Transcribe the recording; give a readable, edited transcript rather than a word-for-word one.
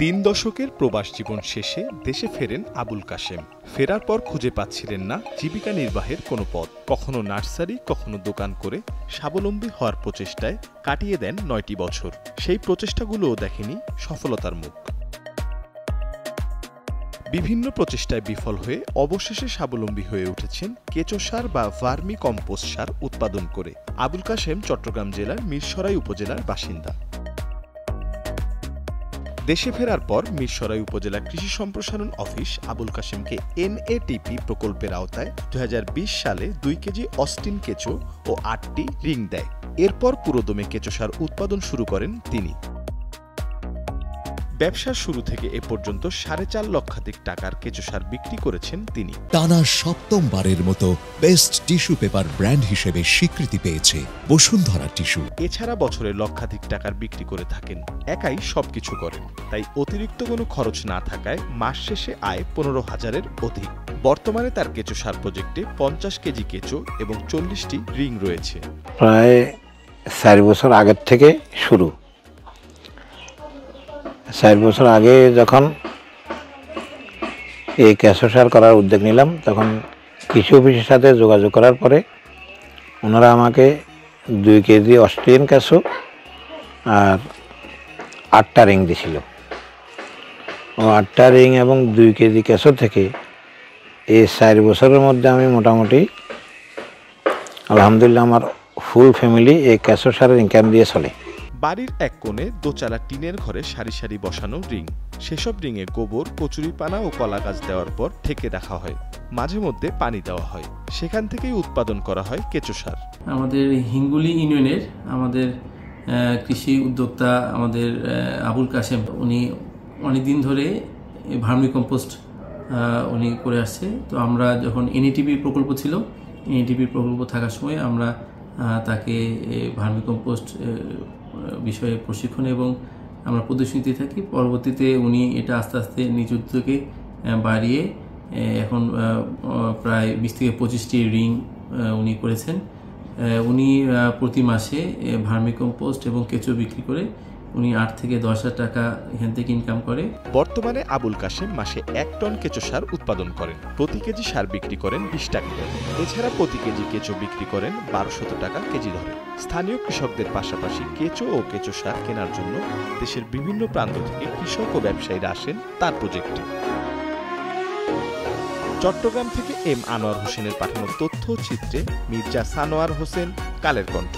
3 দশকের প্রবাস জীবন শেষে দেশে ফেরেন আবুল কাশেম। ফেরার পর খুঁজে পাচ্ছিলেন না জীবিকা নির্বাহের কোনো পথ। কখনো নার্সারি, কখনো দোকান করে স্বাবলম্বী হওয়ার প্রচেষ্টায় কাটিয়ে দেন 9টি বছর। সেই প্রচেষ্টাগুলোও দেখেনি সফলতার মুখ। বিভিন্ন প্রচেষ্টায় বিফল হয়ে অবশেষে স্বাবলম্বী হয়ে উঠেছেন কেঁচো সার বা ভার্মি কম্পোস্ট সার উৎপাদন করে। আবুল কাশেম চট্টগ্রাম জেলার মিরসরাই উপজেলার বাসিন্দা। দেশে ফেরার পর মিরসরাই উপজেলা কৃষি সম্প্রসারণ অফিস আবুল কাশেমকে NATP প্রকল্পের আওতায় 2020 সালে 2 কেজি অস্টিন কেঁচো ও 8টি রিং দেয়। এরপর পুরোদমে কেঁচো সার উৎপাদন শুরু করেন তিনি। ব্যবসার শুরু থেকে এ পর্যন্ত 4.5 লক্ষাধিক টাকার কেঁচো সার বিক্রি করেছেন তিনি। টানা 7মবারের মতো বেস্ট টিস্যু পেপার ব্র্যান্ড হিসেবে স্বীকৃতি পেয়েছে বসুন্ধরা টিস্যু। এছাড়া বছরে লক্ষাধিক টাকার বিক্রি করে থাকেন। একাই সবকিছু করেন, তাই অতিরিক্ত কোনো খরচ না থাকায় মাস শেষে আয় 15,000-এর অধিক। বর্তমানে তার কেঁচো সার প্রজেক্টে 50 কেজি কেঁচো এবং 40টি রিং রয়েছে। প্রায় 4 বছর আগের থেকে শুরু। 4 বছর আগে যখন এই কেঁচো সার করার উদ্যোগ নিলাম, তখন কৃষি অফিসের সাথে যোগাযোগ করার পরে ওনারা আমাকে 2 কেজি অস্ট্রেলিয়ান কেঁচো আর 8টা রিং দিছিল। ও 8টা রিং এবং 2 কেজি কেঁচো থেকে এই 4 বছরের মধ্যে আমি মোটামুটি আলহামদুলিল্লাহ আমার ফুল ফ্যামিলি এই কেঁচো সারের ইনকাম দিয়ে চলে। বাড়ির এক কোণে দোচালা টিনের ঘরে সারি সারি বসানো রিং। সেসব রিংয়ে গোবর, কচুরিপানা ও কলা গাছ দেওয়ার পর ঢেকে রাখা হয়। মাঝে মধ্যে পানি দেওয়া হয়। সেখান থেকেই উৎপাদন করা হয় কেঁচো সার। আমাদের হিঙ্গুলি ইউনিয়নের আমাদের কৃষি উদ্যোক্তা আমাদের আবুল কাশেম, উনি অনেকদিন ধরে ভার্মি কম্পোস্ট উনি করে আসছে। তো আমরা যখন NATP প্রকল্প ছিল, NATP প্রকল্প থাকার সময় আমরা তাকে ভার্মি কম্পোস্ট বিষয়ে প্রশিক্ষণ এবং আমরা প্রদর্শনীতে থাকি। পরবর্তীতে উনি এটা আস্তে আস্তে নিজ উদ্যোগে বাড়িয়ে এখন প্রায় 20 থেকে 25টি রিং উনি করেছেন। উনি প্রতি মাসে ভার্মি কম্পোস্ট এবং কেঁচো বিক্রি করে উনি 8 থেকে 10,000 টাকা এখান থেকে ইনকাম করে। বর্তমানে আবুল কাশেম মাসে 1 টন কেঁচো সার উৎপাদন করেন। প্রতি কেজি সার বিক্রি করেন 20 টাকা করে। এছাড়া প্রতি কেজি কেঁচো বিক্রি করেন 1200 টাকা কেজি ধরে। স্থানীয় কৃষকদের পাশাপাশি কেঁচো ও কেঁচো সার কেনার জন্য দেশের বিভিন্ন প্রান্ত থেকে কৃষক ও ব্যবসায়ীরা আসেন তার প্রজেক্টে। চট্টগ্রাম থেকে M আনোয়ার হোসেনের পাঠানো তথ্য চিত্রে মির্জা সানোয়ার হোসেন, কালের কণ্ঠ।